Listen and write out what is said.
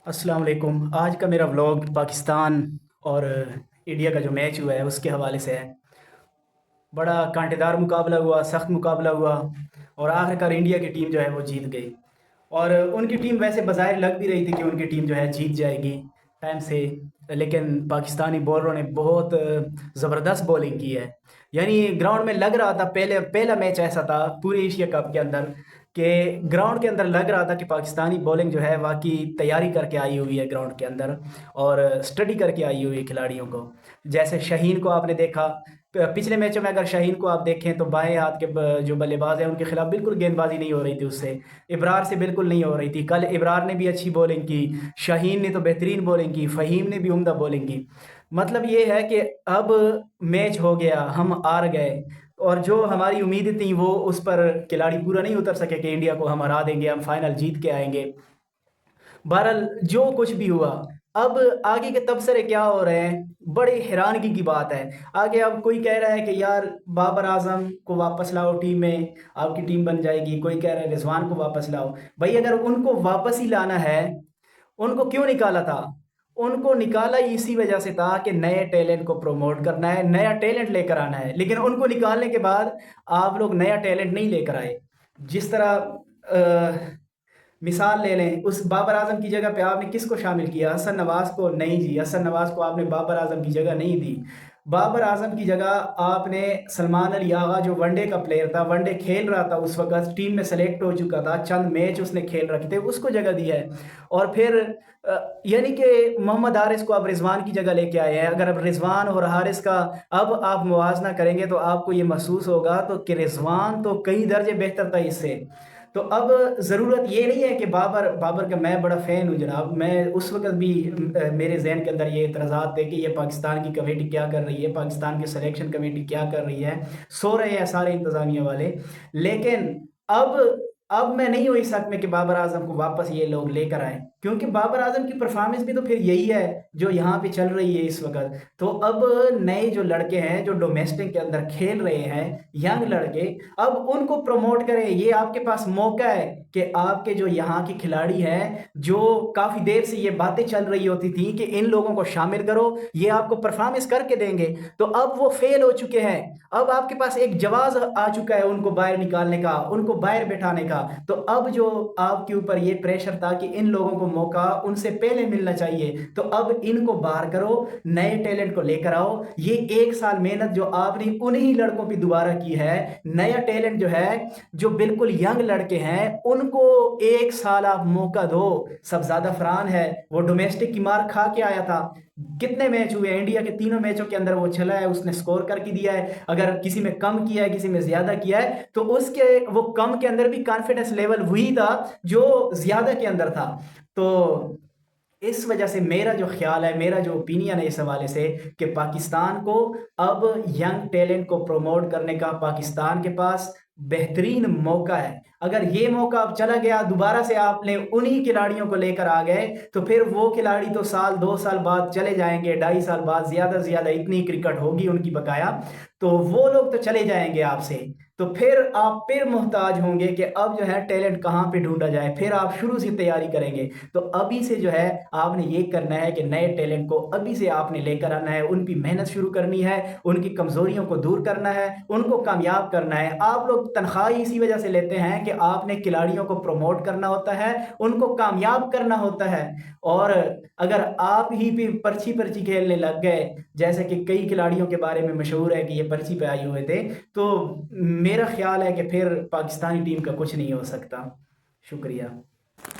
अस्सलाम वालेकुम। आज का मेरा व्लॉग पाकिस्तान और इंडिया का जो मैच हुआ है उसके हवाले से है। बड़ा कांटेदार मुकाबला हुआ, सख्त मुकाबला हुआ और आखिरकार इंडिया की टीम जो है वो जीत गई। और उनकी टीम वैसे बज़ाहिर लग भी रही थी कि उनकी टीम जो है जीत जाएगी टाइम से, लेकिन पाकिस्तानी बॉलरों ने बहुत ज़बरदस्त बॉलिंग की है। यानी ग्राउंड में लग रहा था, पहले पहला मैच ऐसा था पूरे एशिया कप के अंदर कि ग्राउंड के अंदर लग रहा था कि पाकिस्तानी बॉलिंग जो है वाकई तैयारी करके आई हुई है ग्राउंड के अंदर, और स्टडी करके आई हुई है खिलाड़ियों को। जैसे शाहीन को आपने देखा, पिछले मैचों में अगर शाहीन को आप देखें तो बाएं हाथ के जो बल्लेबाज हैं उनके खिलाफ बिल्कुल गेंदबाजी नहीं हो रही थी उससे, इब्रार से बिल्कुल नहीं हो रही थी। कल इब्रार ने भी अच्छी बॉलिंग की, शाहीन ने तो बेहतरीन बॉलिंग की, फ़हीम ने भी उम्दा बॉलिंग की। मतलब ये है कि अब मैच हो गया, हम हार गए, और जो हमारी उम्मीदें थी वो उस पर खिलाड़ी पूरा नहीं उतर सके कि इंडिया को हम हरा देंगे, हम फाइनल जीत के आएंगे। बहरहाल जो कुछ भी हुआ, अब आगे के तबसरे क्या हो रहे हैं, बड़ी हैरानगी की बात है। आगे अब कोई कह रहा है कि यार बाबर आजम को वापस लाओ टीम में, आपकी टीम बन जाएगी। कोई कह रहा है रिजवान को वापस लाओ। भाई अगर उनको वापस ही लाना है, उनको क्यों निकाला था? उनको निकाला ही इसी वजह से था कि नए टैलेंट को प्रमोट करना है, नया टैलेंट लेकर आना है। लेकिन उनको निकालने के बाद आप लोग नया टैलेंट नहीं लेकर आए। जिस तरह मिसाल ले लें, उस बाबर आजम की जगह पे आपने किसको शामिल किया? हसन नवाज को? नहीं जी, हसन नवाज को आपने बाबर आजम की जगह नहीं दी। बाबर आजम की जगह आपने सलमान अली आगा, जो वनडे का प्लेयर था, वनडे खेल रहा था उस वक्त, टीम में सेलेक्ट हो चुका था, चंद मैच उसने खेल रखे थे, उसको जगह दी है। और फिर यानी कि मोहम्मद हारिस को आप रिजवान की जगह लेके आए हैं। अगर अब रिजवान और हारिस का अब आप मुवाजना करेंगे तो आपको ये महसूस होगा तो कि रिजवान तो कई दर्जे बेहतर था इससे। तो अब ज़रूरत ये नहीं है कि बाबर बाबर का मैं बड़ा फ़ैन हूँ जनाब। मैं उस वक़्त भी मेरे ज़हन के अंदर ये एतराज़ात थे कि ये पाकिस्तान की कमेटी क्या कर रही है, पाकिस्तान की सिलेक्शन कमेटी क्या कर रही है, सो रहे हैं सारे इंतज़ामिया वाले। लेकिन अब मैं नहीं हूँ इस हक़ में कि बाबर आज़म को वापस ये लोग लेकर आएँ, क्योंकि बाबर आज़म की परफ़ॉर्मेंस भी तो फिर यही है जो यहाँ पे चल रही है इस वक़्त। तो अब नए जो लड़के हैं, जो डोमेस्टिक के अंदर खेल रहे हैं, यंग लड़के, अब उनको प्रमोट करें। ये आपके पास मौका है कि आपके जो यहाँ के खिलाड़ी हैं, जो काफ़ी देर से ये बातें चल रही होती थी कि इन लोगों को शामिल करो, ये आपको परफ़ॉर्मेंस करके देंगे, तो अब वो फ़ेल हो चुके हैं। अब आपके पास एक जवाज़ आ चुका है उनको बाहर निकालने का, उनको बाहर बैठाने का। तो अब जो आपके ऊपर ये प्रेशर था कि इन लोगों को मौका उनसे पहले मिलना चाहिए, तो अब इनको बाहर करो, नए टैलेंट को लेकर आओ। ये 1 साल मेहनत जो आपने उन्हीं लड़कों पे दोबारा की है, नया टैलेंट जो है, जो बिल्कुल यंग लड़के हैं, उनको 1 साल आप मौका दो। सबज़ादा फरहान है, वो डोमेस्टिक की मार खा के आया था। कितने मैच हुए इंडिया के, तीनों मैचों के अंदर वो चला है, उसने स्कोर करके दिया है। अगर किसी में कम किया है, किसी में ज्यादा किया है, तो उसके वो कम के अंदर भी कॉन्फिडेंस लेवल वही था जो ज्यादा के अंदर था। तो इस वजह से मेरा जो ख्याल है, मेरा जो ओपिनियन है इस हवाले से, कि पाकिस्तान को अब यंग टैलेंट को प्रमोट करने का पाकिस्तान के पास बेहतरीन मौका है। अगर ये मौका अब चला गया, दोबारा से आपने उन्हीं खिलाड़ियों को लेकर आ गए, तो फिर वो खिलाड़ी तो साल 2 साल बाद चले जाएंगे, 2.5 साल बाद ज्यादा से ज्यादा, इतनी क्रिकेट होगी उनकी बकाया, तो वो लोग तो चले जाएंगे आपसे। तो फिर आप फिर मोहताज होंगे कि अब जो है टैलेंट कहाँ पे ढूंढा जाए, फिर आप शुरू से तैयारी करेंगे। तो अभी से जो है आपने ये करना है कि नए टैलेंट को अभी से आपने लेकर आना है, उनकी मेहनत शुरू करनी है, उनकी कमजोरियों को दूर करना है, उनको कामयाब करना है। आप लोग तनख्वाह इसी वजह से लेते हैं कि आपने खिलाड़ियों को प्रमोट करना होता है, उनको कामयाब करना होता है। और अगर आप ही भी पर्ची पर्ची खेलने लग गए, जैसे कि कई खिलाड़ियों के बारे में मशहूर है कि ये पर्ची पे आए हुए थे, तो मेरा ख्याल है कि फिर पाकिस्तानी टीम का कुछ नहीं हो सकता। शुक्रिया।